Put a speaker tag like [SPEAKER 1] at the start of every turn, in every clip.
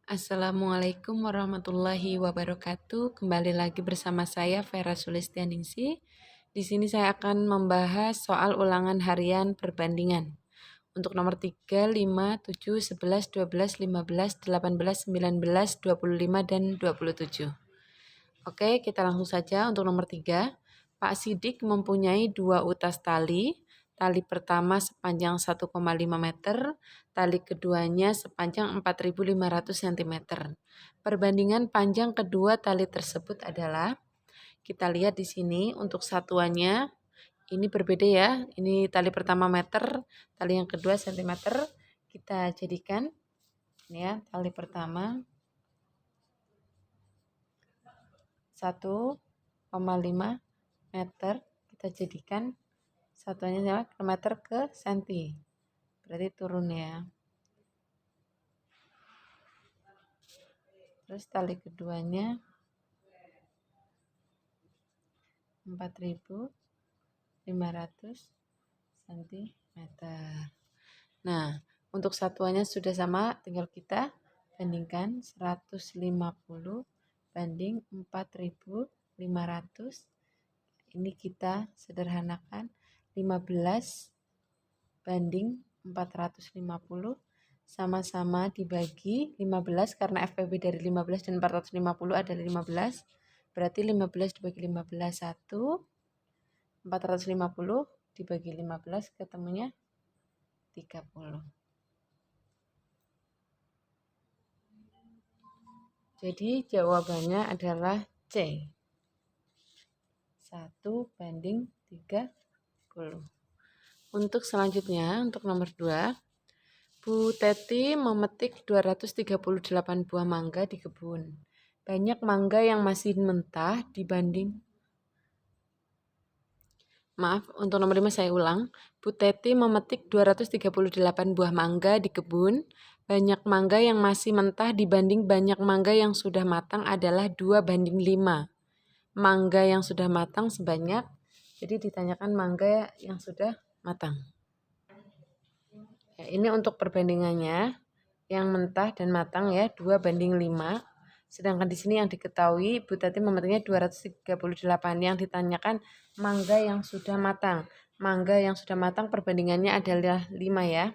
[SPEAKER 1] Assalamualaikum warahmatullahi wabarakatuh. Kembali lagi bersama saya Vera Sulistianingsi. Di sini saya akan membahas soal ulangan harian perbandingan. Untuk nomor 3, 5, 7, 11, 12, 15, 18, 19, 25, dan 27. Oke, kita langsung saja untuk nomor 3. Pak Sidik mempunyai 2 utas tali. Tali pertama sepanjang 1,5 meter, tali keduanya sepanjang 4.500 cm. Perbandingan panjang kedua tali tersebut adalah, kita lihat di sini untuk satuannya, ini berbeda ya. Ini tali pertama meter, tali yang kedua sentimeter. Kita jadikan, ini ya, tali pertama 1,5 meter, kita jadikan satuannya meter ke senti, berarti turun ya. Terus tali keduanya 4.500 cm. Nah, untuk satuannya sudah sama, tinggal kita bandingkan 150 banding 4.500. Ini kita sederhanakan 15 banding 450, sama-sama dibagi 15 karena FPB dari 15 dan 450 adalah 15. Berarti 15 dibagi 15 1, 450 dibagi 15 ketemunya 30. Jadi jawabannya adalah C. 1 banding 30. Untuk selanjutnya, untuk nomor 2, Bu Teti memetik 238 buah mangga di kebun. Banyak mangga yang masih mentah dibanding... Maaf, untuk nomor 5 saya ulang. Bu Teti memetik 238 buah mangga di kebun. Banyak mangga yang masih mentah dibanding banyak mangga yang sudah matang adalah 2 banding 5. Mangga yang sudah matang sebanyak, jadi ditanyakan mangga yang sudah matang. Ya, ini untuk perbandingannya, yang mentah dan matang ya 2 banding 5. Sedangkan di sini yang diketahui Bu Tati memetiknya 238. Yang ditanyakan mangga yang sudah matang. Mangga yang sudah matang perbandingannya adalah 5 ya.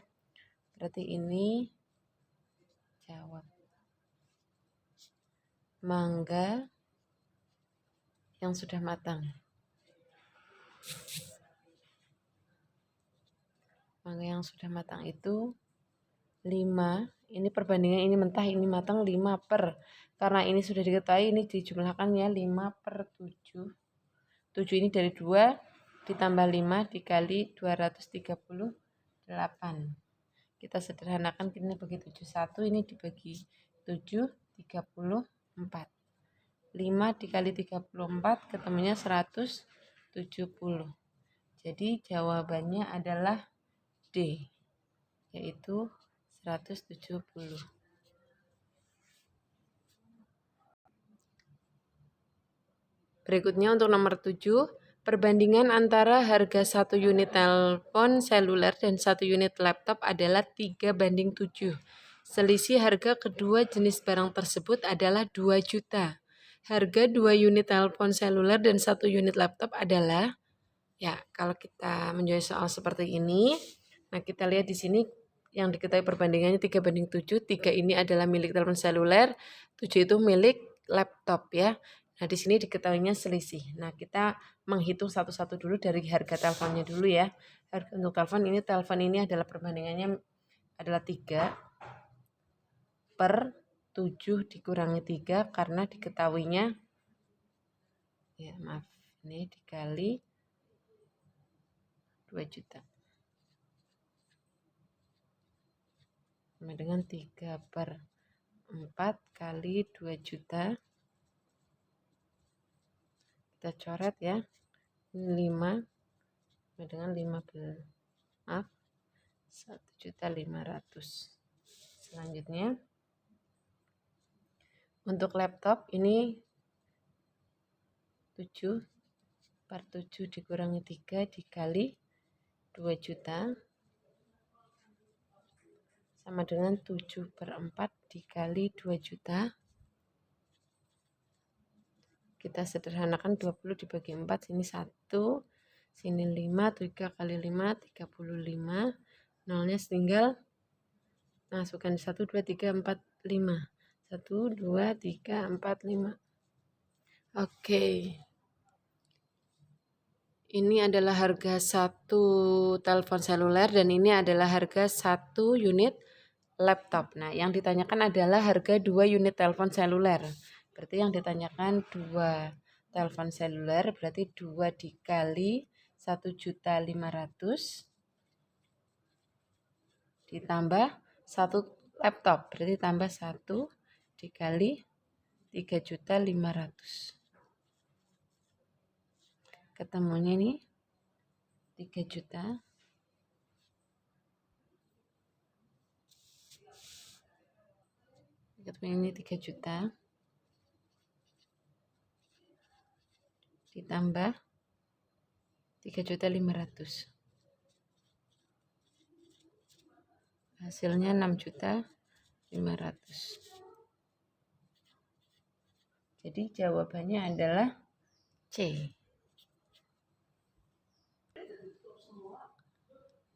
[SPEAKER 1] Berarti ini jawab. Mangga yang sudah matang. Mangga yang sudah matang itu 5. Ini perbandingan ini mentah, ini matang 5 per. Karena ini sudah diketahui, ini dijumlahkan ya 5 per 7. 7 ini dari 2 ditambah 5 dikali 238. Kita sederhanakan, ini bagi 71, ini dibagi 7, 34. 5 dikali 34 ketemunya 170. Jadi jawabannya adalah D, yaitu 170. Berikutnya untuk nomor 7, perbandingan antara harga 1 unit telepon seluler dan 1 unit laptop adalah 3 banding 7. Selisih harga kedua jenis barang tersebut adalah 2 juta. Harga 2 unit telepon seluler dan 1 unit laptop adalah, ya kalau kita menjawab soal seperti ini, nah kita lihat di sini yang diketahui perbandingannya 3 banding 7. 3 ini adalah milik telepon seluler, 7 itu milik laptop ya. Nah, di sini diketahuinya selisih. Nah, kita menghitung satu-satu dulu dari harga teleponnya dulu ya. Harga untuk telepon ini adalah perbandingannya adalah 3 per 7 dikurangi 3 karena diketahuinya, ya maaf, ini dikali 2 juta. Sama dengan 3 per 4 kali 2 juta. Kita coret ya. 5 sama dengan 15. Maaf. 1.500.000. Selanjutnya untuk laptop ini 7 per 7 dikurangi 3 dikali 2 juta sama dengan 7/4 dikali 2 juta. Kita sederhanakan 20 dibagi 4, sini 1, sini 5, 3 kali 5, 35. Nolnya tinggal masukkan 1, 2, 3, 4, 5. 1, 2, 3, 4, 5. Oke. Ini adalah harga satu telepon seluler dan ini adalah harga satu unit laptop. Nah, yang ditanyakan adalah harga 2 unit telepon seluler. Berarti yang ditanyakan 2 telepon seluler, berarti 2 dikali 1.500.000 ditambah 1 laptop. Berarti tambah 1 dikali 3.500.000. Ketemunya nih 3 juta. Ketemunya ini 3 juta. Ditambah 3.500.000. Hasilnya 6.500.000. Jadi jawabannya adalah C.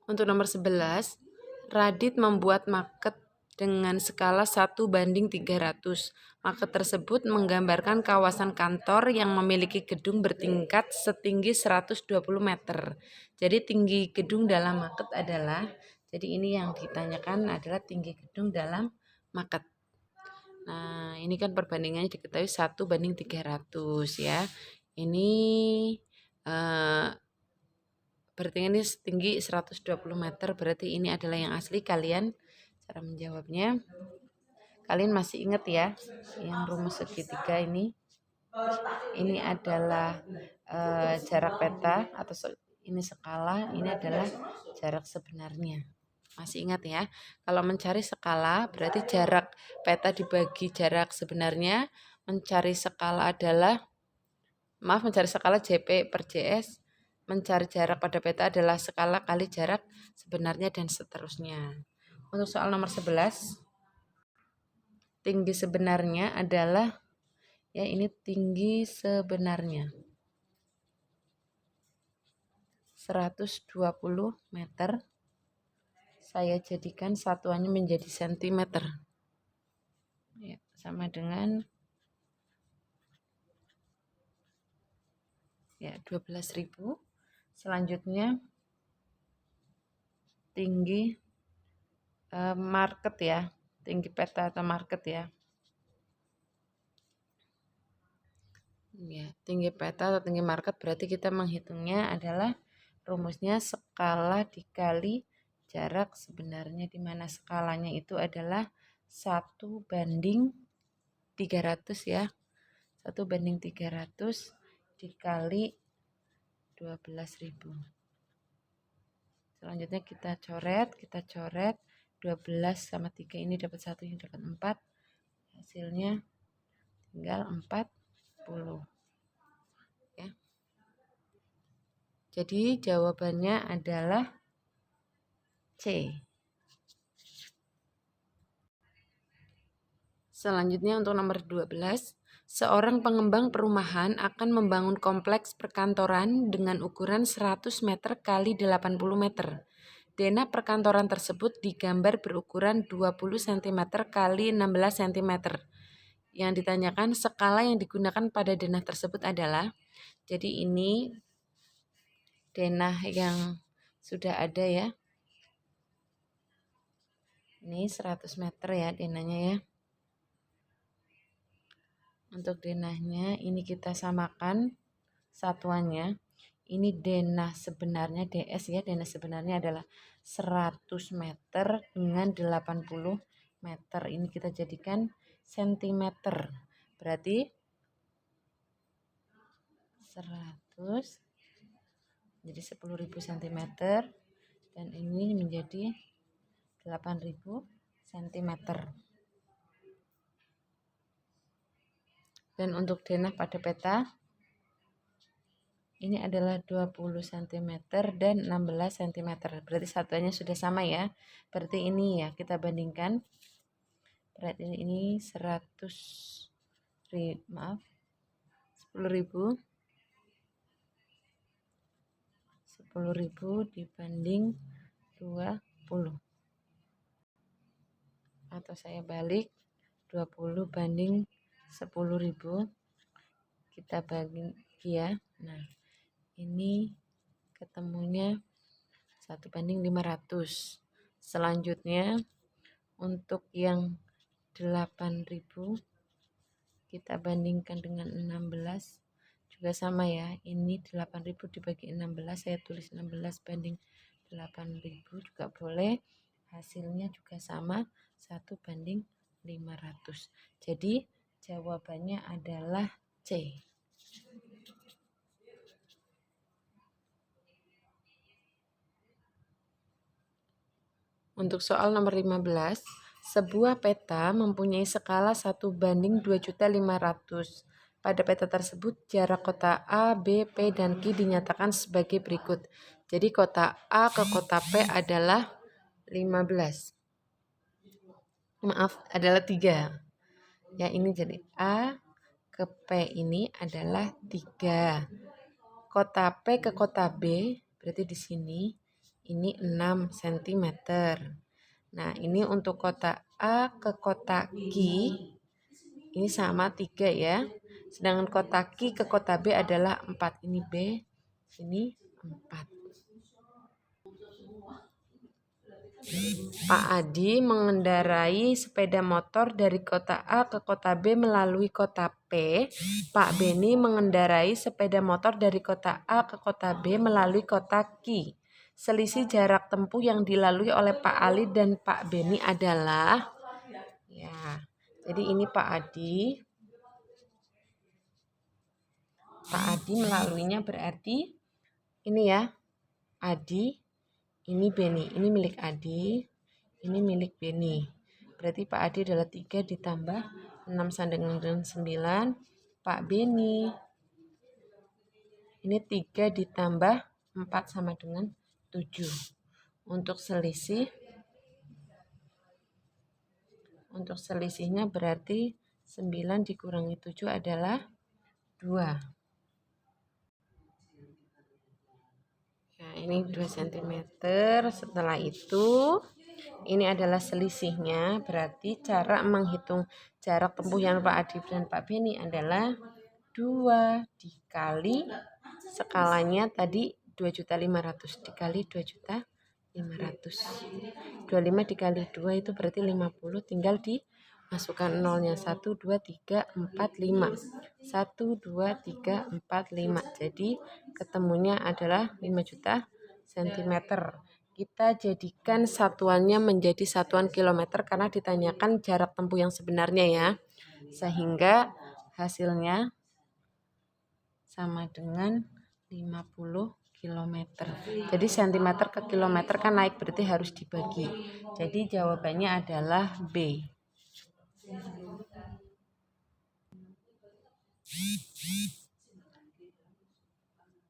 [SPEAKER 1] Untuk nomor 11, Radit membuat market dengan skala 1:300. Market tersebut menggambarkan kawasan kantor yang memiliki gedung bertingkat setinggi 120 meter. Jadi tinggi gedung dalam market adalah, jadi ini yang ditanyakan adalah tinggi gedung dalam market. Nah, ini kan perbandingannya diketahui 1:300 ya. Ini berarti ini setinggi 120 meter, berarti ini adalah yang asli. Kalian cara menjawabnya, kalian masih ingat ya yang rumus segitiga ini adalah jarak peta atau ini skala, ini adalah jarak sebenarnya. Masih ingat ya? Kalau mencari skala berarti jarak peta dibagi jarak sebenarnya. Mencari skala JP per JS. Mencari jarak pada peta adalah skala kali jarak sebenarnya dan seterusnya. Untuk soal nomor 11, tinggi sebenarnya adalah, ya ini tinggi sebenarnya 120 meter. Saya jadikan satuannya menjadi sentimeter. Ya, sama dengan 12.000. Selanjutnya tinggi market ya, tinggi peta atau market ya. Ya, tinggi peta atau tinggi market berarti kita menghitungnya adalah rumusnya skala dikali jarak sebenarnya, di mana skalanya itu adalah 1:300 ya. 1:300 dikali 12.000. Selanjutnya kita coret 12 sama 3 ini dapat 1, ini dapat 4. Hasilnya tinggal 40. Ya. Jadi jawabannya adalah C. Selanjutnya untuk nomor 12, seorang pengembang perumahan akan membangun kompleks perkantoran dengan ukuran 100 meter kali 80 meter. Denah perkantoran tersebut digambar berukuran 20 cm kali 16 cm. Yang ditanyakan skala yang digunakan pada denah tersebut adalah, jadi ini denah yang sudah ada ya. Ini 100 meter ya denahnya ya. Untuk denahnya ini kita samakan satuannya. Ini denah sebenarnya DS ya. Denah sebenarnya adalah 100 meter dengan 80 meter. Ini kita jadikan sentimeter. Berarti 100 jadi 10.000 cm dan ini menjadi 8.000 cm. Dan untuk denah pada peta Ini adalah 20 cm dan 16 cm. Berarti satuannya sudah sama ya. Berarti ini ya kita bandingkan. Berarti ini 10.000 dibanding 20. Atau saya balik, 20 banding 10.000. Kita bagi ya. Nah, ini ketemunya 1:500. Selanjutnya untuk yang 8.000 kita bandingkan dengan 16 juga sama ya. Ini 8.000 dibagi 16, saya tulis 16 banding 8.000 juga boleh. Hasilnya juga sama, 1:500. Jadi jawabannya adalah C. Untuk soal nomor 15, sebuah peta mempunyai skala 1:2.500.000. Pada peta tersebut, jarak kota A, B, P, dan Q dinyatakan sebagai berikut. Jadi kota A ke kota P adalah 15. Maaf, adalah 3. Ya, ini jadi A ke P ini adalah 3. Kota P ke kota B, berarti di sini, ini 6 cm. Nah, ini untuk kota A ke kota Q, ini sama 3 ya. Sedangkan kota Q ke kota B adalah 4. Ini B, ini 4. Pak Adi mengendarai sepeda motor dari kota A ke kota B melalui kota P. Pak Beni mengendarai sepeda motor dari kota A ke kota B melalui kota Q. Selisih jarak tempuh yang dilalui oleh Pak Ali dan Pak Beni adalah, ya, jadi ini Pak Adi. Pak Adi melaluinya berarti ini ya, Adi, ini Beni, ini milik Adi, ini milik Beni. Berarti Pak Adi adalah 3 ditambah 6 sama dengan 9. Pak Beni, ini 3 ditambah 4 sama dengan 7. Untuk selisihnya berarti 9 dikurangi 7 adalah 2. Nah, ini 2 cm. Setelah itu, ini adalah selisihnya. Berarti cara menghitung jarak tempuh yang Pak Adi dan Pak Beni adalah 2 dikali skalanya tadi 2.500.000 dikali 2.500.000. 25 dikali 2 itu berarti 50. Tinggal dimasukkan nolnya. 1, 2, 3, 4, 5. 1, 2, 3, 4, 5. Jadi ketemunya adalah 5 juta cm. Kita jadikan satuannya menjadi satuan kilometer karena ditanyakan jarak tempuh yang sebenarnya ya. Sehingga hasilnya sama dengan 50 km. Jadi cm ke kilometer kan naik, berarti harus dibagi. Jadi jawabannya adalah B.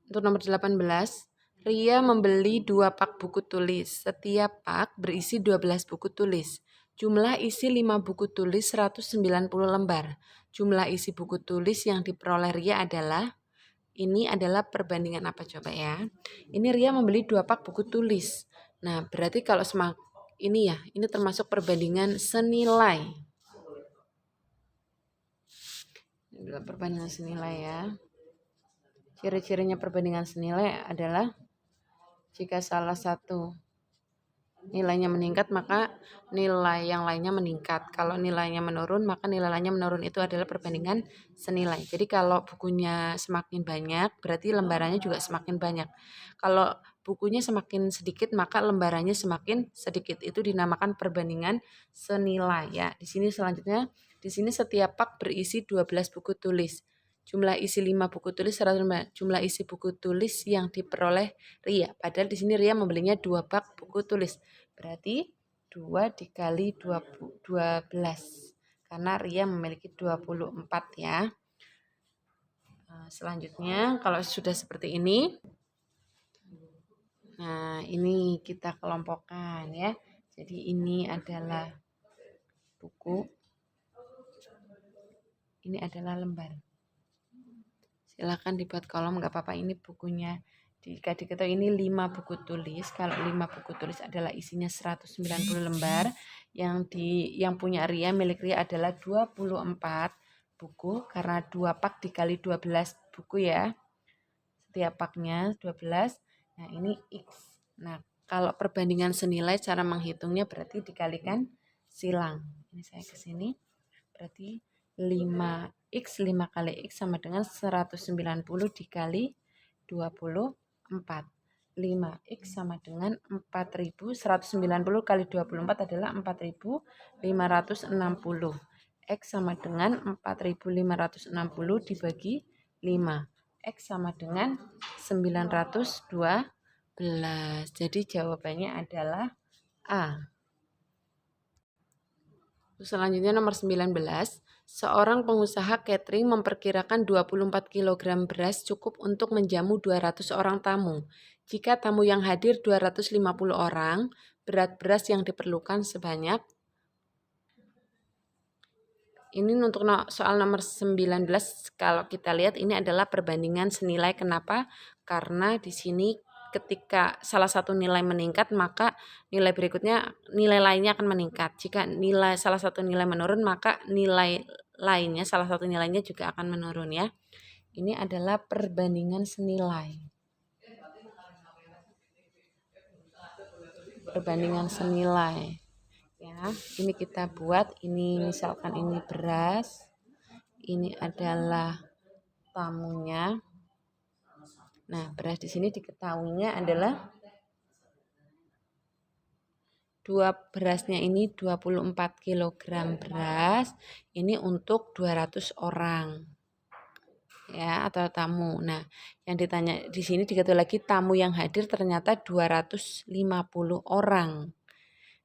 [SPEAKER 1] Untuk nomor 18, Ria membeli 2 pak buku tulis. Setiap pak berisi 12 buku tulis. Jumlah isi 5 buku tulis 190 lembar. Jumlah isi buku tulis yang diperoleh Ria adalah, ini adalah perbandingan apa coba ya. Ini Ria membeli 2 pak buku tulis. Nah, berarti kalau ini ya, ini termasuk perbandingan senilai. Ini adalah perbandingan senilai ya. Ciri-cirinya perbandingan senilai adalah jika salah satu nilainya meningkat, maka nilai yang lainnya meningkat. Kalau nilainya menurun, maka nilai lainnya menurun. Itu adalah perbandingan senilai. Jadi kalau bukunya semakin banyak, berarti lembarannya juga semakin banyak. Kalau bukunya semakin sedikit, maka lembarannya semakin sedikit. Itu dinamakan perbandingan senilai ya. Di sini selanjutnya, di sini setiap pak berisi 12 buku tulis. Jumlah isi 5 buku tulis, jumlah isi buku tulis yang diperoleh Ria. Padahal di sini Ria membelinya 2 bak buku tulis. Berarti 2 dikali 12. Karena Ria memiliki 24 ya. Selanjutnya kalau sudah seperti ini, nah ini kita kelompokkan ya. Jadi ini adalah buku, ini adalah lembar. Silahkan dibuat kolom, nggak apa-apa, ini bukunya. Jika diketahui ini 5 buku tulis, kalau 5 buku tulis adalah isinya 190 lembar, yang punya Ria, milik Ria adalah 24 buku, karena 2 pak dikali 12 buku ya. Setiap paknya 12, nah ini X. Nah, kalau perbandingan senilai, cara menghitungnya berarti dikalikan silang. Ini saya ke sini, berarti 5X, 5 kali X sama dengan 190 dikali 24. 5X sama dengan 4.000, 190 kali 24 adalah 4.560. X sama dengan 4.560 dibagi 5. X sama dengan 912. Jadi jawabannya adalah A. Selanjutnya nomor 19. Seorang pengusaha catering memperkirakan 24 kg beras cukup untuk menjamu 200 orang tamu. Jika tamu yang hadir 250 orang, berat beras yang diperlukan sebanyak. Ini untuk soal nomor 19, kalau kita lihat ini adalah perbandingan senilai. Kenapa? Karena di sini ketika salah satu nilai meningkat, maka nilai berikutnya, nilai lainnya akan meningkat. Jika salah satu nilai menurun, maka nilai lainnya, salah satu nilainya juga akan menurun ya. Ini adalah perbandingan senilai. Perbandingan senilai. Ya, ini kita buat, ini misalkan ini beras, ini adalah tamunya. Nah, beras di sini diketahuinya adalah berasnya ini 24 kg beras, ini untuk 200 orang. Ya, atau tamu. Nah, yang ditanya di sini diketahui lagi tamu yang hadir ternyata 250 orang.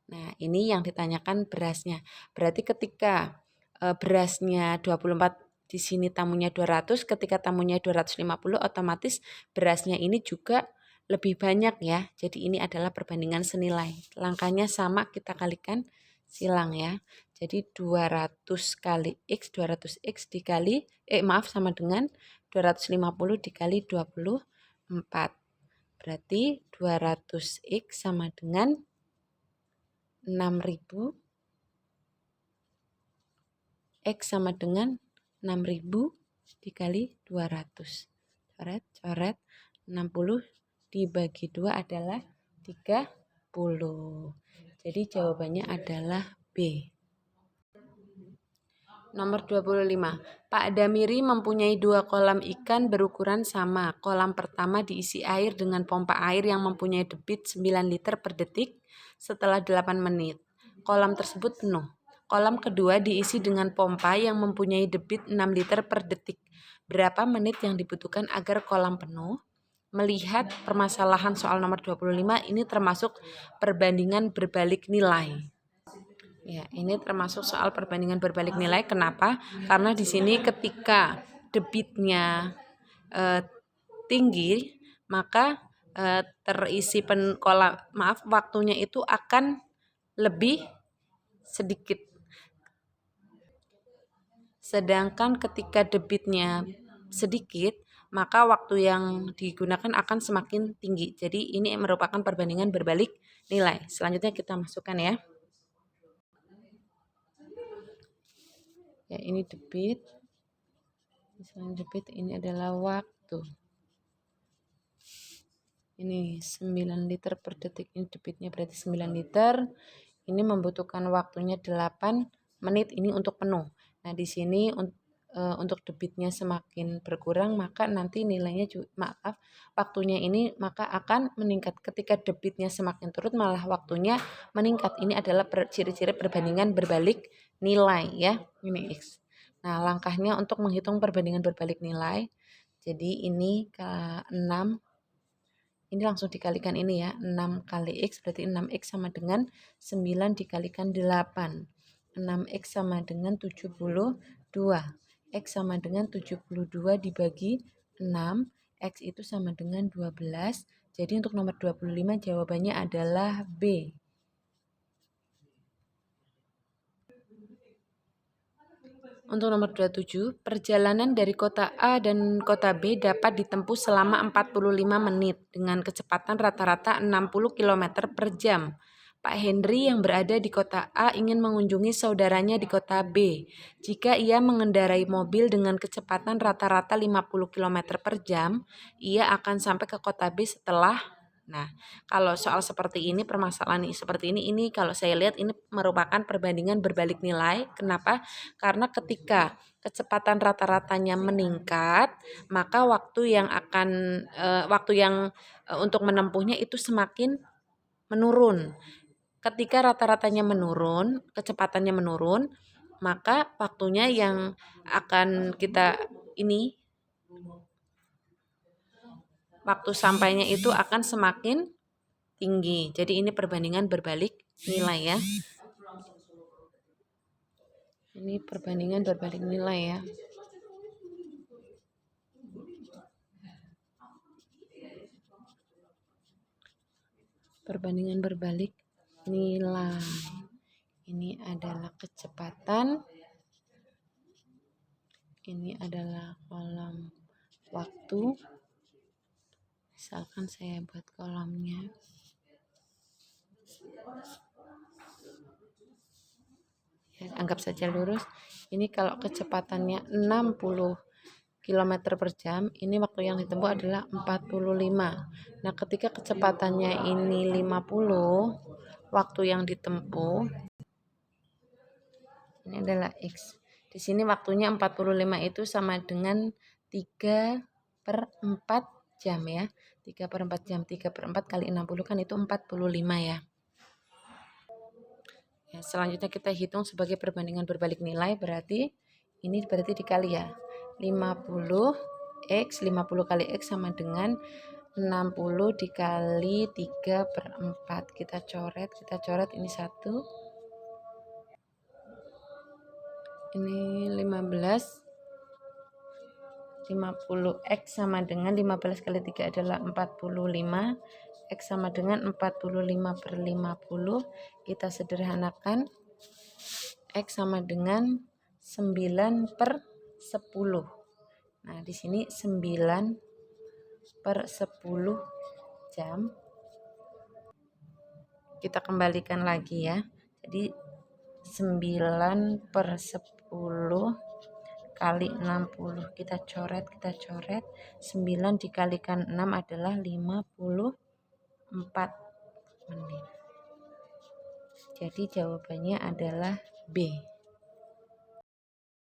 [SPEAKER 1] Nah, ini yang ditanyakan berasnya. Berarti ketika berasnya 24, di sini tamunya 200, ketika tamunya 250, otomatis berasnya ini juga lebih banyak ya. Jadi ini adalah perbandingan senilai. Langkahnya sama, kita kalikan silang ya. Jadi 200 kali X, 200X dikali, sama dengan 250 dikali 24. Berarti 200X sama dengan 6.000, X sama dengan 6.000 dikali 200. Coret, 60 dibagi 2 adalah 30. Jadi jawabannya adalah B. Nomor 25. Pak Damiri mempunyai 2 kolam ikan berukuran sama. Kolam pertama diisi air dengan pompa air yang mempunyai debit 9 liter per detik setelah 8 menit. Kolam tersebut penuh. Kolam kedua diisi dengan pompa yang mempunyai debit 6 liter per detik. Berapa menit yang dibutuhkan agar kolam penuh? Melihat permasalahan soal nomor 25, ini termasuk perbandingan berbalik nilai. Ya, ini termasuk soal perbandingan berbalik nilai. Kenapa? Karena di sini ketika debitnya tinggi, maka terisi waktunya itu akan lebih sedikit. Sedangkan ketika debitnya sedikit, maka waktu yang digunakan akan semakin tinggi. Jadi ini merupakan perbandingan berbalik nilai. Selanjutnya kita masukkan ya. Ya, ini debit. Misalnya debit, ini adalah waktu. Ini 9 liter per detik, ini debitnya berarti 9 liter. Ini membutuhkan waktunya 8 menit ini untuk penuh. Nah, di sini untuk debitnya semakin berkurang, maka nanti nilainya waktunya ini maka akan meningkat. Ketika debitnya semakin turun, malah waktunya meningkat. Ini adalah ciri-ciri perbandingan berbalik nilai ya. Ini X. Nah, langkahnya untuk menghitung perbandingan berbalik nilai. Jadi ini ke 6. Ini langsung dikalikan ini ya. 6 kali X berarti 6X sama dengan 9 dikalikan 8. 6X sama dengan 72. X sama dengan 72 dibagi 6. X itu sama dengan 12. Jadi untuk nomor 25 jawabannya adalah B. Untuk nomor 27, perjalanan dari kota A dan kota B dapat ditempuh selama 45 menit dengan kecepatan rata-rata 60 km per jam. Pak Henry yang berada di kota A ingin mengunjungi saudaranya di kota B. Jika ia mengendarai mobil dengan kecepatan rata-rata 50 km per jam, ia akan sampai ke kota B setelah. Nah, kalau soal seperti ini, permasalahan seperti ini kalau saya lihat ini merupakan perbandingan berbalik nilai. Kenapa? Karena ketika kecepatan rata-ratanya meningkat, maka waktu yang untuk menempuhnya itu semakin menurun. Ketika rata-ratanya menurun, kecepatannya menurun, maka waktunya yang akan kita waktu sampainya itu akan semakin tinggi. Jadi ini perbandingan berbalik nilai ya. Ini perbandingan berbalik nilai ya. Perbandingan berbalik nilai. Ini adalah kecepatan. Ini adalah kolom waktu. Misalkan saya buat kolomnya. Ya, anggap saja lurus. Ini kalau kecepatannya 60 km per jam, ini waktu yang ditempuh adalah 45. Nah, ketika kecepatannya ini 50, waktu yang ditempuh ini adalah X. Di sini waktunya 45 itu sama dengan 3/4 jam ya. 3/4 jam, 3/4 kali 60 kan itu 45 ya. Ya, selanjutnya kita hitung sebagai perbandingan berbalik nilai, berarti ini berarti dikali ya. 50 kali X sama dengan 60 dikali 3/4. Kita coret ini 1. Ini 15. 50X sama dengan 15 kali 3 adalah 45. X sama dengan 45/50. Kita sederhanakan. X sama dengan 9/10. Nah, di sini 9/10 jam. Kita kembalikan lagi ya. Jadi 9/10 kali 60. Kita coret. 9 dikalikan 6 adalah 54 menit. Jadi jawabannya adalah B.